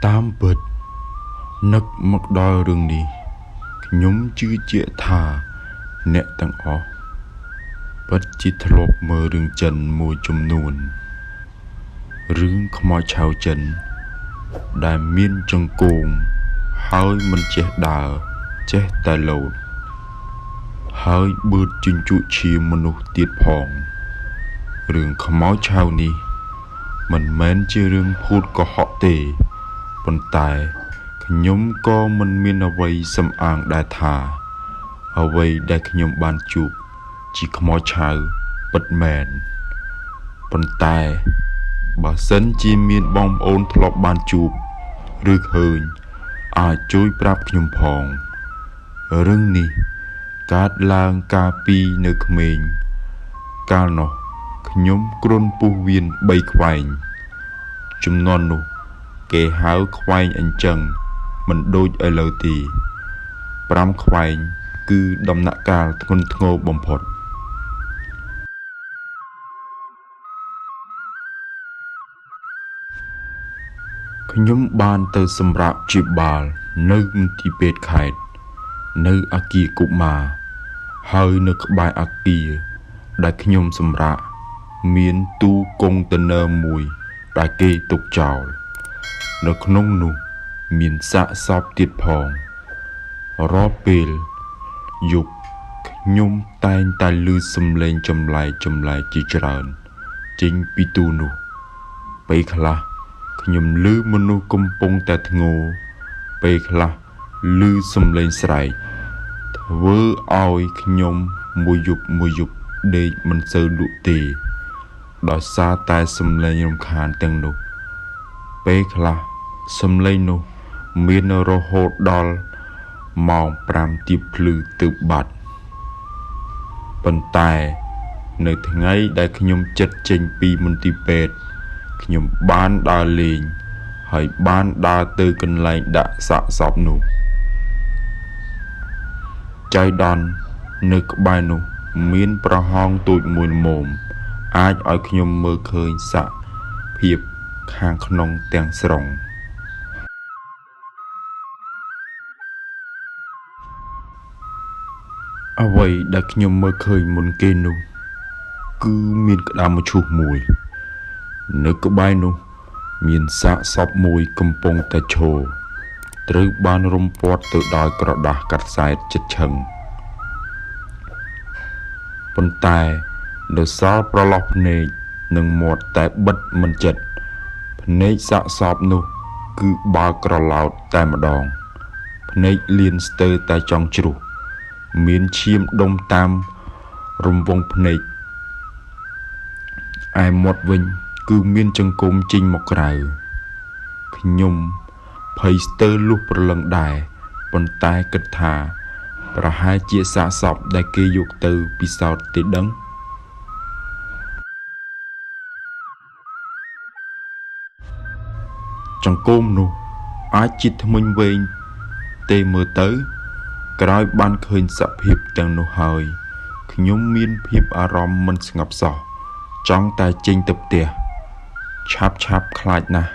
Tam bật nấc mặc đo rừng đi nhóm chữ chĩa thà nẹ tăng ó bất chỉ thọp mơ rừng chân mùi chùm nuôn rừng khmoi chào chân đại miên trong cùng hơi mình chết đà chết tài lầu hơi bớt chinh trụ chi manu tiết phòng rừng khmoi chào ni mình mến chia rừng phút có họ tề bần tài nhóm có mình miên ở vây xâm áng đại thà ở vây đại nhóm bàn chụp chỉ khmoi chào bất mẹn bần tài bà sân chi miên bom ôn thọp bàn chụp rước hơi ai chối prap nhóm phòng rừng ni cát lang ca pi nước mình ca nó nhóm krôn pu viên bay khoảnh chúng non nụ kẻ háo khoảnh anh chừng mình đôi ở lâu thì pram khoảnh cứ đâm nạ ca thôn ngô bom phật nhóm ban từ sầm rạp chịp bà nơi tí bệt khải nơi aki cục mà hơi nơi bài aki đại nhóm sầm rạp miền tu công tân nơ mùi đại kê tục trào nơi nông nụ miền xã sọp tiệt phòng ró bèl dục nhóm tay tay lư xâm lên chầm lại chỉ tràn chính pi tu nụ bây khla nhóm lư manu công pong tạt ngô bây khla lư xâm lên sải vỡ oi nhóm mùi dục để mình sơ đụ tì đó xa tay xâm lên nhông khán tăng nụ bây khla xâm lên nụ miên rô hô đol mong pram tiếp lư tự bạt bần tài nơi tháng ấy đã nhóm chất chênh pi môn tì bệt nhóm bán đa lên hay bán đa tư cân lại đã xạ sọp nụ chai đòn nơi có bài nụ miên pra hong tụi mùi mồm ai ở nhóm mơ khơi xạ hiệp khang nông tèng srong à vậy đã nhóm mơ khơi môn kê nụ cứ miên cả đà một chút mùi nơi có bài nụ miên xạ sọp mùi cầm pong ta chô trứ ban rung bọt tự đòi cọ đá cắt sai chất chừng bần tài được xóa pro lọc nê nâng một tại bất mình chật nê xạ sọp nụ cứ ba cọ lọt tại mà đòn nê liên stơ tại trong chru miên chiêm đông tam rung vong nê ai một vinh cứ miên chân cung chinh một rào nhung phải tơ lúc lần đài bần tai cất thả và hai chia xạ sọp đại kê dục từ bị sao tế đấng trong côm nụ ai chít mình về tê mơ tới cái ban khơi sập hiệp chẳng nụ hơi nhóm miên hiệp arom mình ngập sọ trong tay chinh tập tìa cháp khai nà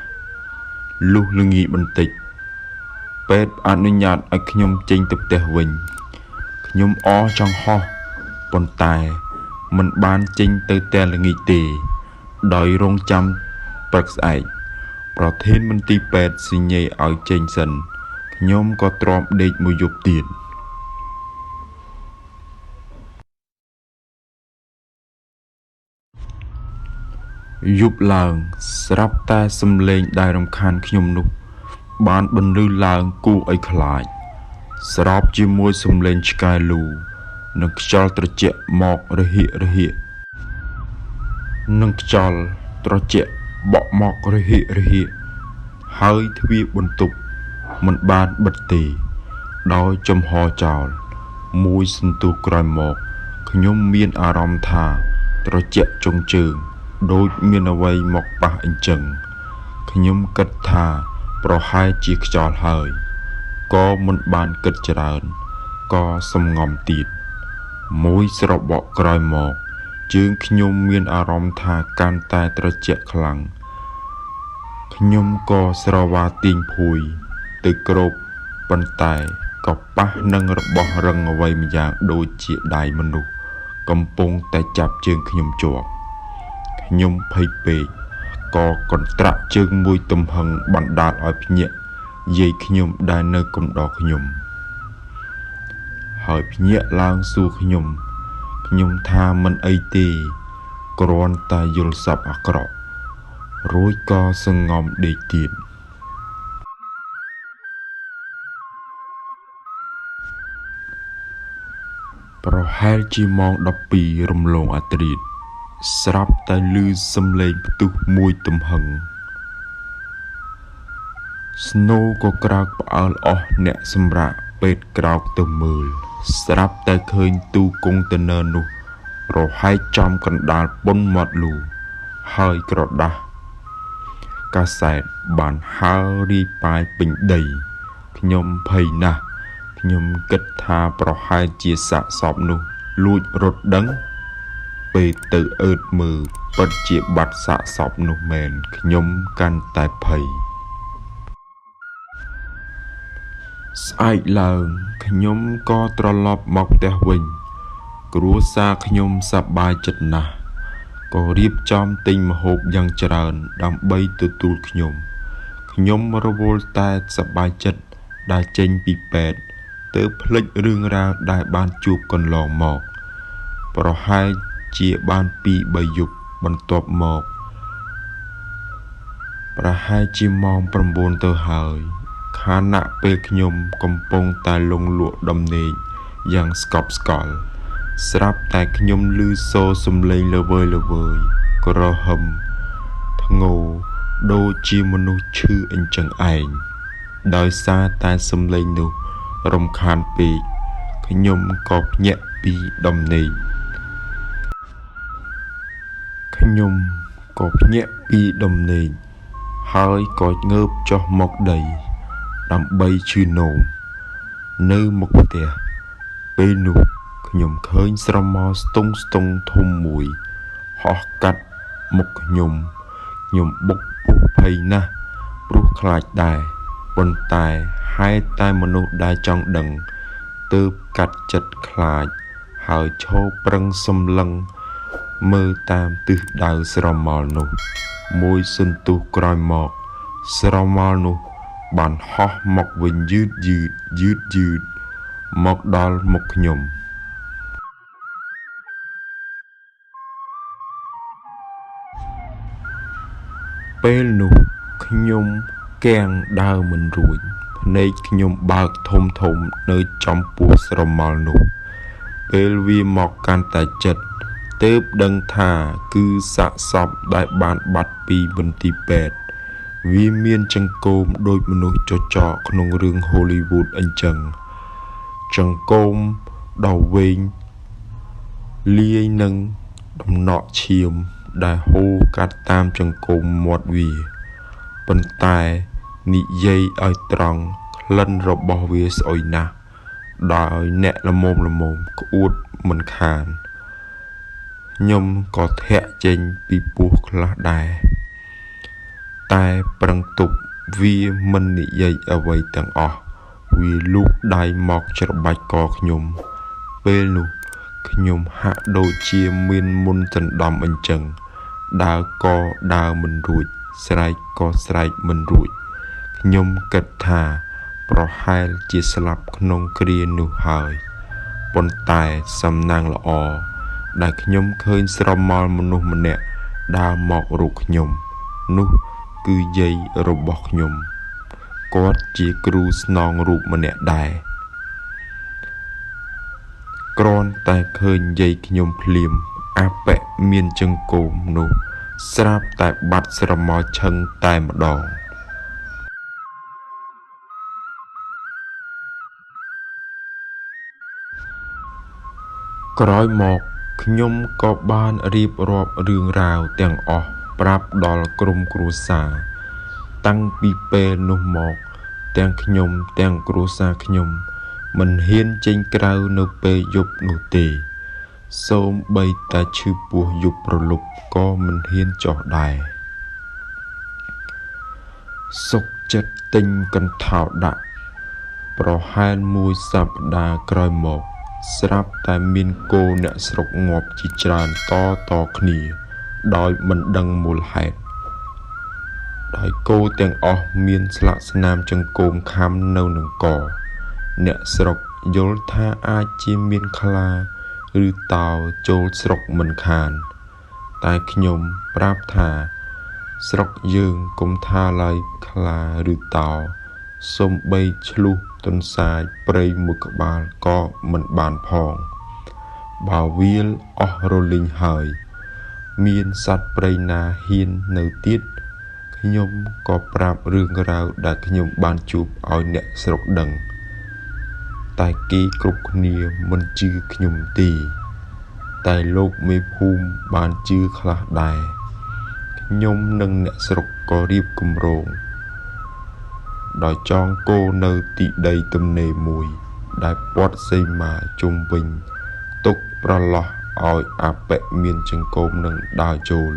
lúc lưng nghị bình tịch bếp anh nhạt ở nhóm chinh tập tìa vinh nhóm ó trong ho bồn tài mình ban chinh tới tè là nghị tì đòi rong chăm bạc ải bảo thiên mình tì bếp xin nhây ở chênh sân nhóm có trộm địch mùi dục tiền dục làng srap ta xâm lên đài rồng khan nhôm nụ bán bần lư làng cu ấy khlại srap chia môi xâm lên sky lù nâng chal tra chẹ mọc rơ hịa nâng chal tra chẹ bọ mọc rơ hịa hơi thuyết bần tục mình ban bật tì đói châm ho chal môi sinh tu còi mọc nhôm miên aram tha tra chẹ trong trường đôi miền away mọc ba anh chừng nhóm cất thà pro hai chiếc trò hơi có một bàn cất tràn có sông ngòm tiệt mối sọp bọ còi mọc chương nhóm miền aram thà can tai tra chẹt khlang ខ្ញុំក៏ស្រវាទាញភួយទៅគ្របប៉ុន្តែក៏ប៉ះនឹងរបស់រឹងអ្វីម្យ៉ាងដូចជាដៃមនុស្សកំពុងតែចាប់ជើងខ្ញុំជាប់ខ្ញុំភ័យពេកក៏កន្ត្រាក់ជើងមួយទំហឹងបណ្ដាលឲ្យភ្ញាក់យាយខ្ញុំដែលនៅកណ្ដោះខ្ញុំហើយភ្ញាក់ឡើងសួរខ្ញុំថាមិនអីទេគ្រាន់តែយល់សប្តិអាក្រក់រួចក៏សង្ងំដេកទៀតប្រហែលជាម៉ោង12រំលងអាធ្រាត្រស្រាប់តែឮសំឡេងផ្ទុះមួយទំហឹងស្នូក៏ក្រោកផ្អើលអស់អ្នកសម្រាកពេទ្យក្រោកទៅមើលស្រាប់តែឃើញទូកុងតឺន័រនោះរហែកចំកណ្ដាលពុនមាត់លូហើយក្រដាស់កាសែតបានហើររាយប៉ាយពេញដីខ្ញុំភ័យណាស់ខ្ញុំគិតថាប្រហែលជាសាកសពនោះលួចរត់ដឹងពេលទៅអើតមើលពិតជាបាត់សាកសពនោះមែនខ្ញុំកាន់តែភ័យស្អែកឡើងខ្ញុំក៏ត្រឡប់មកផ្ទះវិញគ្រួសារខ្ញុំសប្បាយចិត្តណាស់ក៏រៀបចំទិញម្ហូបយ៉ាងច្រើនដើម្បីទទួលខ្ញុំរវល់តែសប្បាយចិត្តដែលចេញពីពេទ្យទើបភ្លេចរឿងរ៉ាវដែលបានជួបកន្លងមកប្រហែលជាបាន 2-3 យប់បន្ទាប់មកប្រហែលជាម៉ោង 9 ទៅហើយខណៈពេលខ្ញុំកំពុងតែលង់លក់ដំណេកយ៉ាងស្កប់ស្កល់ស្រាប់តែខ្ញុំឮសូរសំឡេងល្វើយក្រហមធ្ងោដូចជាមនុស្សឈឺអញ្ចឹងឯងដោយសារតែសំឡេងនោះរំខានពេកខ្ញុំក៏ភ្ញាក់ពីដំណេកហើយក៏ងើបចុះមកដីដើម្បីឈឺនោមនៅមុខផ្ទះពេលនោះខ្ញុំឃើញស្រមោលស្ទង់ធំមួយហោះកាត់មុខខ្ញុំបុកពុះភ័យណាស់ព្រោះខ្លាចដែរប៉ុន្តែហេតុតែមនុស្សដែលចង់ដឹងទើបកាត់ចិត្តខ្លាចហើយឈរប្រឹងសម្លឹងមើលតាមទិសដៅស្រមោលនោះមួយសន្ទុះក្រោយមកស្រមោលនោះបានហោះមកវិញយឺតមកដល់មុខខ្ញុំពេលនោះខ្ញុំគាំងដើរមិនរួចភ្នែកខ្ញុំបើកធំនៅចំពោះស្រមោលនោះពេលវាមកកាន់តែជិតទើបដឹងថាគឺសាកសពដែលបានបាត់ពីមន្ទីរពេទ្យវាមានចង្កូមដូចមនុស្សចចកក្នុងរឿង Hollywood អញ្ចឹងចង្កូមដ៏វែងលាយនឹងដំណក់ឈាមដែលហូរកាត់តាមចង្កូមមាត់វាប៉ុន្តែនិយាយឲ្យត្រង់ក្លិនរបស់វាស្អុយណាស់ដោយអ្នកល្មមក្អួតមិនខានខ្ញុំក៏ធាក់ចេញពីពោះខ្លះដែរតែប្រឹងទប់វាមិននិយាយអ្វីទាំងអស់វាលូកដៃមកច្របាច់កខ្ញុំពេលនោះខ្ញុំហាក់ដូចជាមានមុនដណ្ដំអញ្ចឹងដើរក៏ដើរមិនរួចស្រែកក៏ស្រែកមិនរួចខ្ញុំគិតថាប្រហែលជាស្លាប់ក្នុងគ្រានោះហើយប៉ុន្តែសំណាងល្អដែលខ្ញុំឃើញស្រមោលមនុស្សម្នាក់ដើរមករកខ្ញុំនោះគឺយាយរបស់ខ្ញុំគាត់ជាគ្រូស្នងរូបម្នាក់ដែរគ្រាន់តែឃើញយាយខ្ញុំភ្លាមអាប៉ិមានចង្កូមនោះស្រាប់តែបាត់ស្រមោលឈឹងតែម្ដងក្រោយមកខ្ញុំក៏បានរៀបរាប់រឿងរ៉ាវទាំងអស់ប្រាប់ដល់ក្រុមគ្រួសារតាំងពីពេលនោះមកទាំងខ្ញុំទាំងគ្រួសារខ្ញុំមិនហ៊ានចេញក្រៅនៅពេលយប់នោះទេសូម្បីតែឈឺពោះយប់ព្រលប់ក៏មិនហ៊ានចុះដែរ សុកចិត្តទិញកន្ធោដាក់ប្រហែលមួយសប្តាហ៍ក្រោយមកស្រាប់តែមានគោអ្នកស្រុកងាប់ជាច្រើនតគ្នាដោយមិនដឹងមូលហេតុដោយគោទាំងអស់មានស្លាកស្នាមចង្កូមខាំនៅនឹងកអ្នកស្រុកយល់ថាអាចជាមានខ្លាឬតោចូលស្រុកមិនខានតែខ្ញុំប្រាប់ថាស្រុកយើងកុំថាឡើយខ្លាឬតោសំបីឆ្លុះទន្សាយព្រៃមួយក្បាលក៏មិនបានផងបើវាលអស់រលីងហើយមានសត្វព្រៃណាហ៊ាននៅទៀតខ្ញុំក៏ប្រាប់រឿងរ៉ាវដែលខ្ញុំបានជួបឲ្យអ្នកស្រុកដឹងតែគេគ្រប់គ្នាមិនជឿខ្ញុំទេតែលោកមេភូមិបានជឿខ្លះដែរខ្ញុំនិងអ្នកស្រុកក៏រៀបគម្រោងដោយចងគោនៅទីដីទំនេរមួយដែលព័ទ្ធសីមាជុំវិញទុកប្រឡោះឲ្យអបិមានចង្កូមនឹងដើរចូល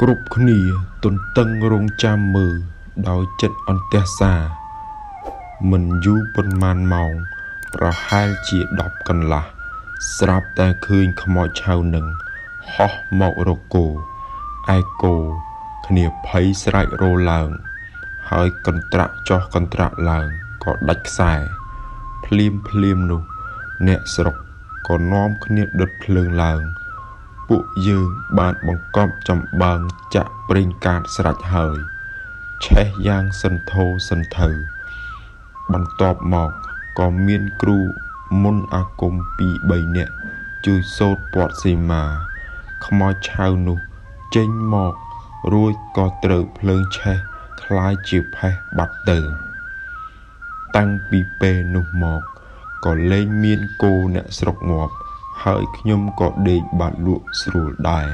គ្រប់គ្នាទន្ទឹងរង់ចាំមើលដោយចិត្តអន្ទះសាមិនយូរប៉ុន្មានម៉ោងប្រហែលជា10កន្លះស្រាប់តែឃើញខ្មោចឆៅនឹងហោះមករកគោឯគោគ្នាភ័យស្រែករឡើងហើយកន្ត្រាក់ចុះកន្ត្រាក់ឡើងក៏ដាច់ខ្សែភ្លាមនោះអ្នកស្រុកក៏នាំគ្នាដុតភ្លើងឡើងពួកយើងបានបង្កប់ចំបើងចាក់ប្រេងកាតស្រេចហើយឆេះយ៉ាងសន្ធោសន្ធៅបន្ទាប់មកក៏មានគ្រូមុនអាគម2-3នាក់ជួយសូត្រព័ទ្ធសីមាខ្មោចឆៅនោះចេញមករួចក៏ត្រូវភ្លើងឆេះคล้ายជាផេះបាត់ទៅតាំងពីពេលនោះមកក៏លែងមានគោអ្នកស្រុកងាប់ហើយខ្ញុំក៏ដេកបាត់លក់ស្រួលដែរ